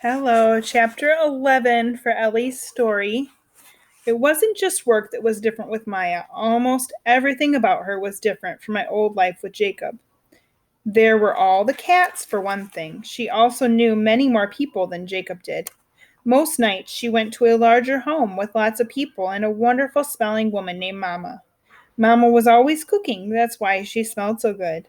Hello, chapter 11 for Ellie's story. It wasn't just work that was different with Maya. Almost everything about her was different from my old life with Jacob. There were all the cats, for one thing. She also knew many more people than Jacob did. Most nights she went to a larger home with lots of people and a wonderful smelling woman named Mama. Mama was always cooking, that's why she smelled so good.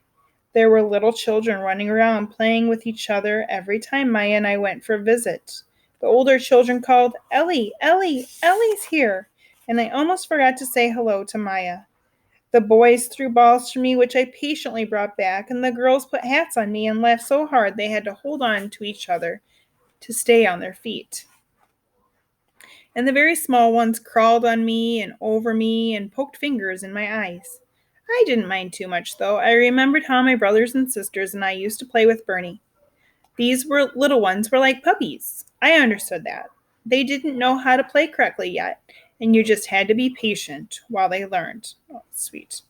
There were little children running around playing with each other every time Maya and I went for a visit. The older children called, Ellie, Ellie, Ellie's here, and I almost forgot to say hello to Maya. The boys threw balls to me, which I patiently brought back, and the girls put hats on me and laughed so hard they had to hold on to each other to stay on their feet. And the very small ones crawled on me and over me and poked fingers in my eyes. I didn't mind too much, though. I remembered how my brothers and sisters and I used to play with Bernie. These were little ones were like puppies. I understood that. They didn't know how to play correctly yet, and you just had to be patient while they learned. Oh, sweet.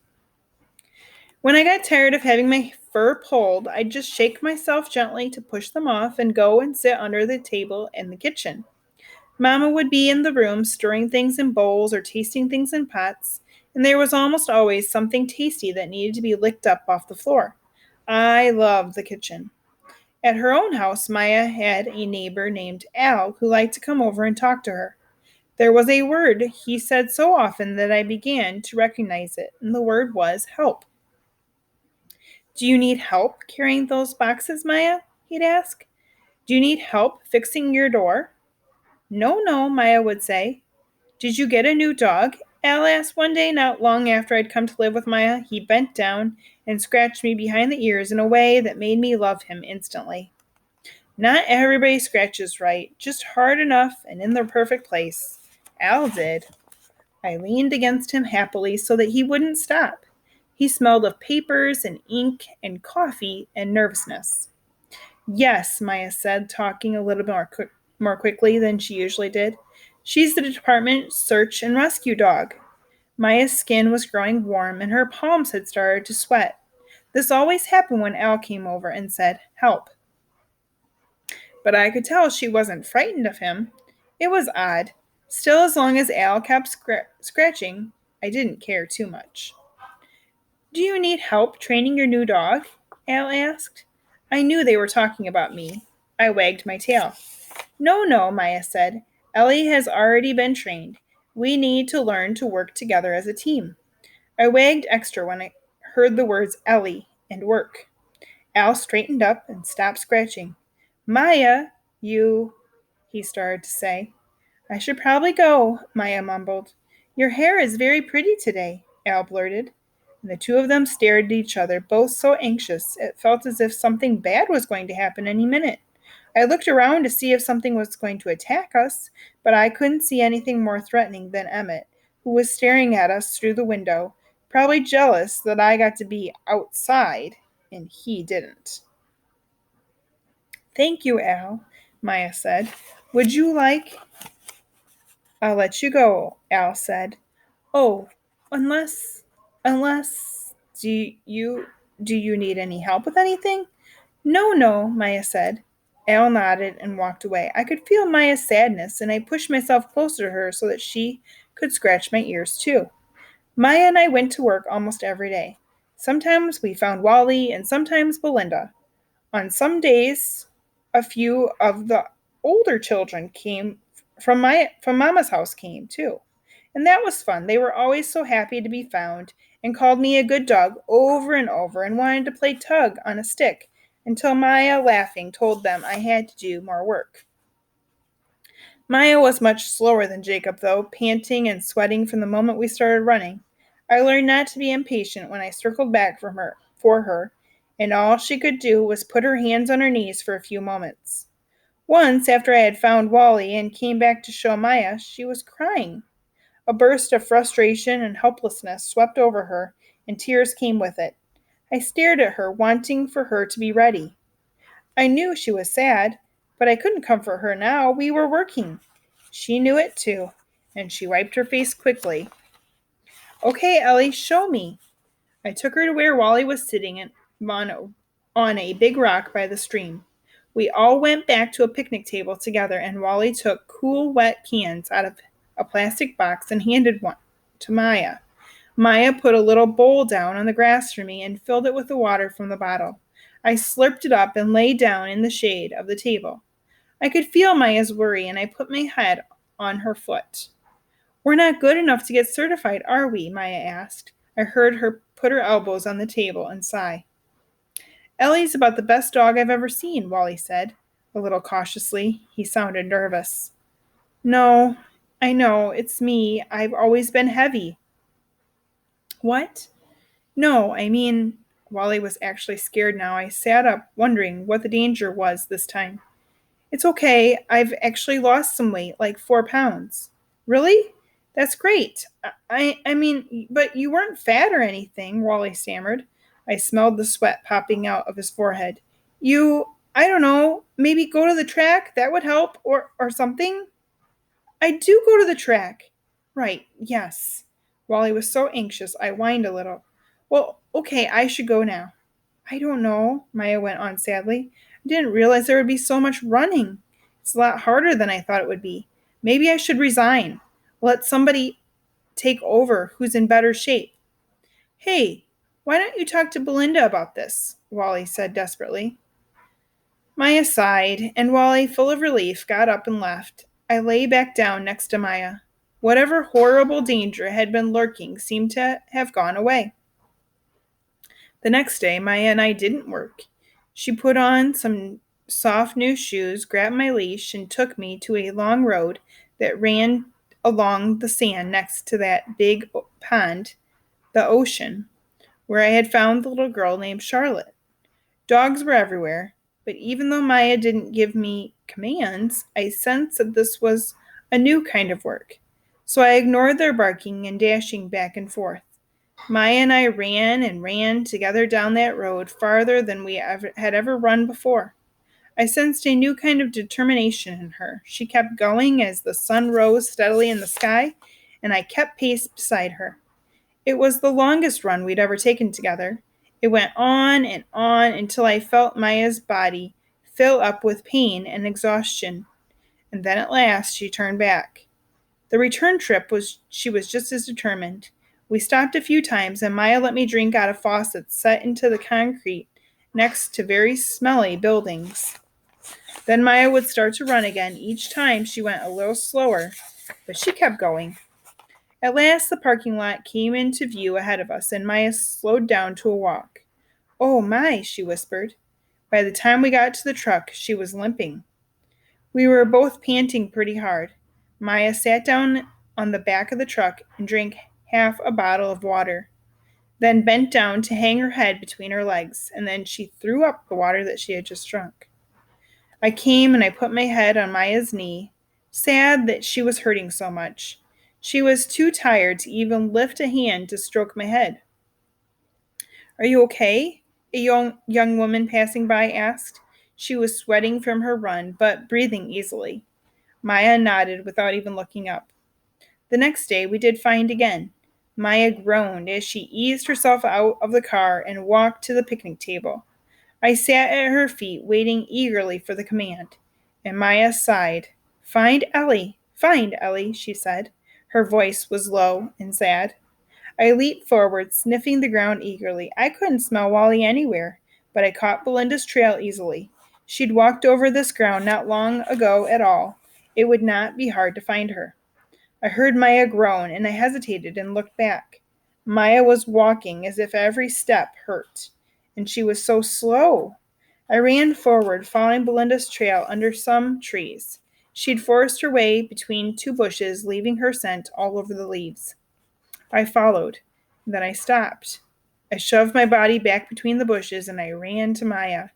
When I got tired of having my fur pulled, I'd just shake myself gently to push them off and go and sit under the table in the kitchen. Mama would be in the room stirring things in bowls or tasting things in pots, and there was almost always something tasty that needed to be licked up off the floor. I loved the kitchen. At her own house, Maya had a neighbor named Al who liked to come over and talk to her. There was a word he said so often that I began to recognize it, and the word was help. Do you need help carrying those boxes, Maya? He'd ask. Do you need help fixing your door? No, no, Maya would say. Did you get a new dog? Al asked one day, not long after I'd come to live with Maya. He bent down and scratched me behind the ears in a way that made me love him instantly. Not everybody scratches right, just hard enough and in the perfect place. Al did. I leaned against him happily so that he wouldn't stop. He smelled of papers and ink and coffee and nervousness. Yes, Maya said, talking a little more quickly than she usually did. She's the department search and rescue dog. Maya's skin was growing warm and her palms had started to sweat. This always happened when Al came over and said, help. But I could tell she wasn't frightened of him. It was odd. Still, as long as Al kept scratching, I didn't care too much. Do you need help training your new dog? Al asked. I knew they were talking about me. I wagged my tail. No, no, Maya said. Ellie has already been trained. We need to learn to work together as a team. I wagged extra when I heard the words Ellie and work. Al straightened up and stopped scratching. Maya, he started to say. I should probably go, Maya mumbled. Your hair is very pretty today, Al blurted. And the two of them stared at each other, both so anxious it felt as if something bad was going to happen any minute. I looked around to see if something was going to attack us, but I couldn't see anything more threatening than Emmett, who was staring at us through the window, probably jealous that I got to be outside and he didn't. Thank you, Al, Maya said. Would you like? I'll let you go, Al said. Oh, unless, do you need any help with anything? No, no, Maya said. Al nodded and walked away. I could feel Maya's sadness, and I pushed myself closer to her so that she could scratch my ears too. Maya and I went to work almost every day. Sometimes we found Wally, and sometimes Belinda. On some days, a few of the older children came from Mama's house came too. And that was fun. They were always so happy to be found and called me a good dog over and over and wanted to play tug on a stick until Maya, laughing, told them I had to do more work. Maya was much slower than Jacob, though, panting and sweating from the moment we started running. I learned not to be impatient when I circled back for her, and all she could do was put her hands on her knees for a few moments. Once, after I had found Wally and came back to show Maya, she was crying. A burst of frustration and helplessness swept over her, and tears came with it. I stared at her, wanting for her to be ready. I knew she was sad, but I couldn't comfort her now. We were working. She knew it too, and she wiped her face quickly. Okay, Ellie, show me. I took her to where Wally was sitting on a big rock by the stream. We all went back to a picnic table together, and Wally took cool, wet cans out of a plastic box and handed one to Maya. Maya put a little bowl down on the grass for me and filled it with the water from the bottle. I slurped it up and lay down in the shade of the table. I could feel Maya's worry, and I put my head on her foot. "We're not good enough to get certified, are we?" Maya asked. I heard her put her elbows on the table and sigh. "Ellie's about the best dog I've ever seen," Wally said, a little cautiously. He sounded nervous. "No, I know, it's me. I've always been heavy." "What?" "No, I mean," Wally was actually scared now. I sat up, wondering what the danger was this time. "It's okay. I've actually lost some weight, like 4 pounds." "Really? That's great. I mean, but you weren't fat or anything," Wally stammered. I smelled the sweat popping out of his forehead. I don't know, maybe go to the track? That would help, or something?" "I do go to the track." "Right, yes." Wally was so anxious, I whined a little. "Well, okay, I should go now." "I don't know," Maya went on sadly. "I didn't realize there would be so much running. It's a lot harder than I thought it would be. Maybe I should resign. Let somebody take over who's in better shape." "Hey, why don't you talk to Belinda about this?" Wally said desperately. Maya sighed, and Wally, full of relief, got up and left. I lay back down next to Maya. Whatever horrible danger had been lurking seemed to have gone away. The next day, Maya and I didn't work. She put on some soft new shoes, grabbed my leash, and took me to a long road that ran along the sand next to that big pond, the ocean, where I had found the little girl named Charlotte. Dogs were everywhere, but even though Maya didn't give me commands, I sensed that this was a new kind of work. So I ignored their barking and dashing back and forth. Maya and I ran and ran together down that road farther than we had ever run before. I sensed a new kind of determination in her. She kept going as the sun rose steadily in the sky, and I kept pace beside her. It was the longest run we'd ever taken together. It went on and on until I felt Maya's body fill up with pain and exhaustion, and then at last she turned back. The return trip she was just as determined. We stopped a few times, and Maya let me drink out of faucets set into the concrete next to very smelly buildings. Then Maya would start to run again. Each time she went a little slower, but she kept going. At last the parking lot came into view ahead of us, and Maya slowed down to a walk. "Oh my," she whispered. By the time we got to the truck, she was limping. We were both panting pretty hard. Maya sat down on the back of the truck and drank half a bottle of water, then bent down to hang her head between her legs, and then she threw up the water that she had just drunk. I came and I put my head on Maya's knee, sad that she was hurting so much. She was too tired to even lift a hand to stroke my head. "Are you okay?" a young woman passing by asked. She was sweating from her run, but breathing easily. Maya nodded without even looking up. The next day we did find again. Maya groaned as she eased herself out of the car and walked to the picnic table. I sat at her feet, waiting eagerly for the command, and Maya sighed. Find Ellie, she said. Her voice was low and sad. I leaped forward, sniffing the ground eagerly. I couldn't smell Wally anywhere, but I caught Belinda's trail easily. She'd walked over this ground not long ago at all. It would not be hard to find her. I heard Maya groan, and I hesitated and looked back. Maya was walking as if every step hurt, and she was so slow. I ran forward, following Belinda's trail under some trees. She'd forced her way between two bushes, leaving her scent all over the leaves. I followed. Then I stopped. I shoved my body back between the bushes, and I ran to Maya.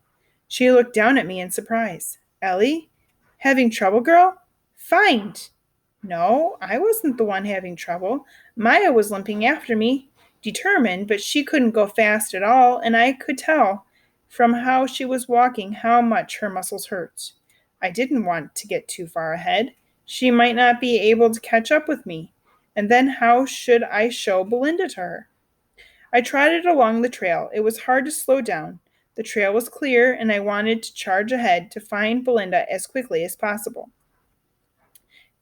She looked down at me in surprise. "Ellie? Having trouble, girl? Find!" No, I wasn't the one having trouble. Maya was limping after me, determined, but she couldn't go fast at all, and I could tell from how she was walking how much her muscles hurt. I didn't want to get too far ahead. She might not be able to catch up with me, and then how should I show Belinda to her? I trotted along the trail. It was hard to slow down. The trail was clear, and I wanted to charge ahead to find Belinda as quickly as possible.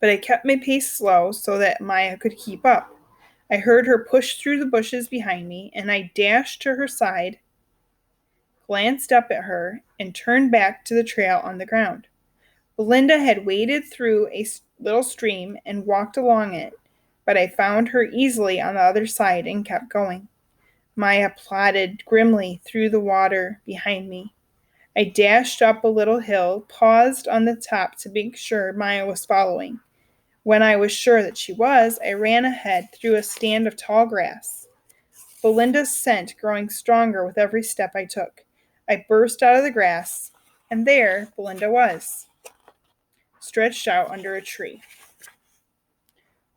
But I kept my pace slow so that Maya could keep up. I heard her push through the bushes behind me, and I dashed to her side, glanced up at her, and turned back to the trail on the ground. Belinda had waded through a little stream and walked along it, but I found her easily on the other side and kept going. Maya plodded grimly through the water behind me. I dashed up a little hill, paused on the top to make sure Maya was following. When I was sure that she was, I ran ahead through a stand of tall grass, Belinda's scent growing stronger with every step I took. I burst out of the grass, and there Belinda was, stretched out under a tree.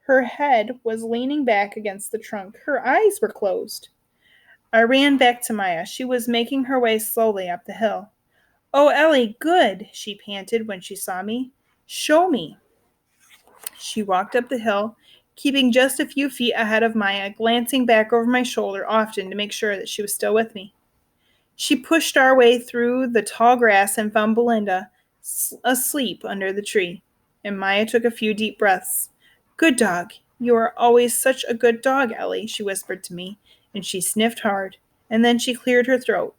Her head was leaning back against the trunk. Her eyes were closed. I ran back to Maya. She was making her way slowly up the hill. "Oh, Ellie, good," she panted when she saw me. "Show me." She walked up the hill, keeping just a few feet ahead of Maya, glancing back over my shoulder often to make sure that she was still with me. She pushed our way through the tall grass and found Belinda asleep under the tree, and Maya took a few deep breaths. "Good dog. You are always such a good dog, Ellie," she whispered to me, and she sniffed hard, and then she cleared her throat.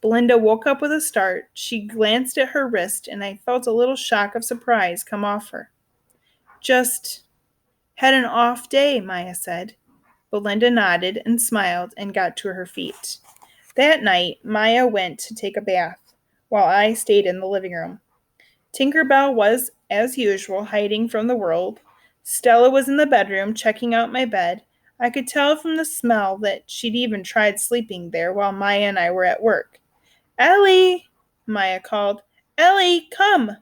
Belinda woke up with a start. She glanced at her wrist, and I felt a little shock of surprise come off her. "Just had an off day," Maya said. Belinda nodded and smiled and got to her feet. That night, Maya went to take a bath, while I stayed in the living room. Tinker Bell was, as usual, hiding from the world. Stella was in the bedroom, checking out my bed. I could tell from the smell that she'd even tried sleeping there while Maya and I were at work. "Ellie!" Maya called. "Ellie, come!"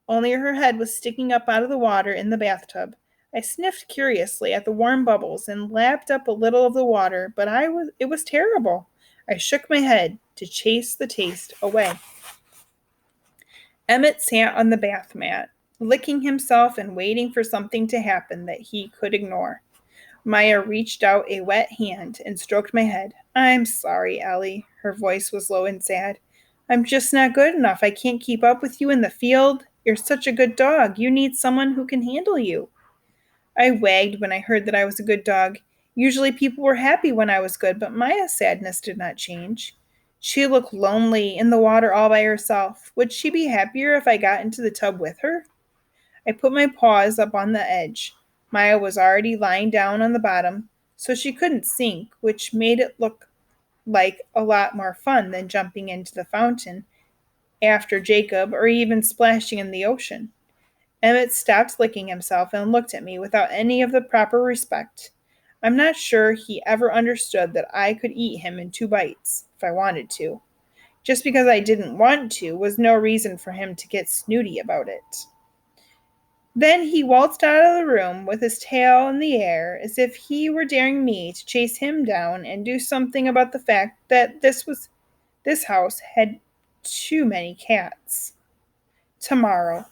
Only her head was sticking up out of the water in the bathtub. I sniffed curiously at the warm bubbles and lapped up a little of the water, but it was terrible. I shook my head to chase the taste away. Emmett sat on the bath mat, licking himself and waiting for something to happen that he could ignore. Maya reached out a wet hand and stroked my head. "I'm sorry, Ellie." Her voice was low and sad. "I'm just not good enough. I can't keep up with you in the field. You're such a good dog. You need someone who can handle you." I wagged when I heard that I was a good dog. Usually people were happy when I was good, but Maya's sadness did not change. She looked lonely in the water all by herself. Would she be happier if I got into the tub with her? I put my paws up on the edge. Maya was already lying down on the bottom, so she couldn't sink, which made it look like a lot more fun than jumping into the fountain after Jacob or even splashing in the ocean. Emmett stopped licking himself and looked at me without any of the proper respect. I'm not sure he ever understood that I could eat him in 2 bites, if I wanted to. Just because I didn't want to was no reason for him to get snooty about it. Then he waltzed out of the room with his tail in the air as if he were daring me to chase him down and do something about the fact that this house had too many cats. "Tomorrow.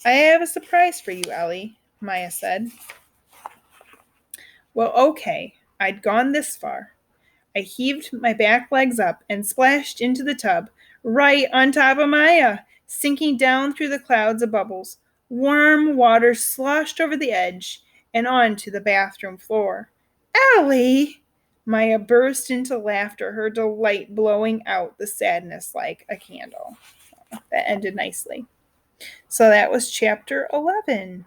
I have a surprise for you, Ellie," Maya said. Well, okay. I'd gone this far. I heaved my back legs up and splashed into the tub, right on top of Maya, sinking down through the clouds of bubbles. Warm water sloshed over the edge and onto the bathroom floor. "Ellie!" Maya burst into laughter, her delight blowing out the sadness like a candle. That ended nicely. So that was chapter 11.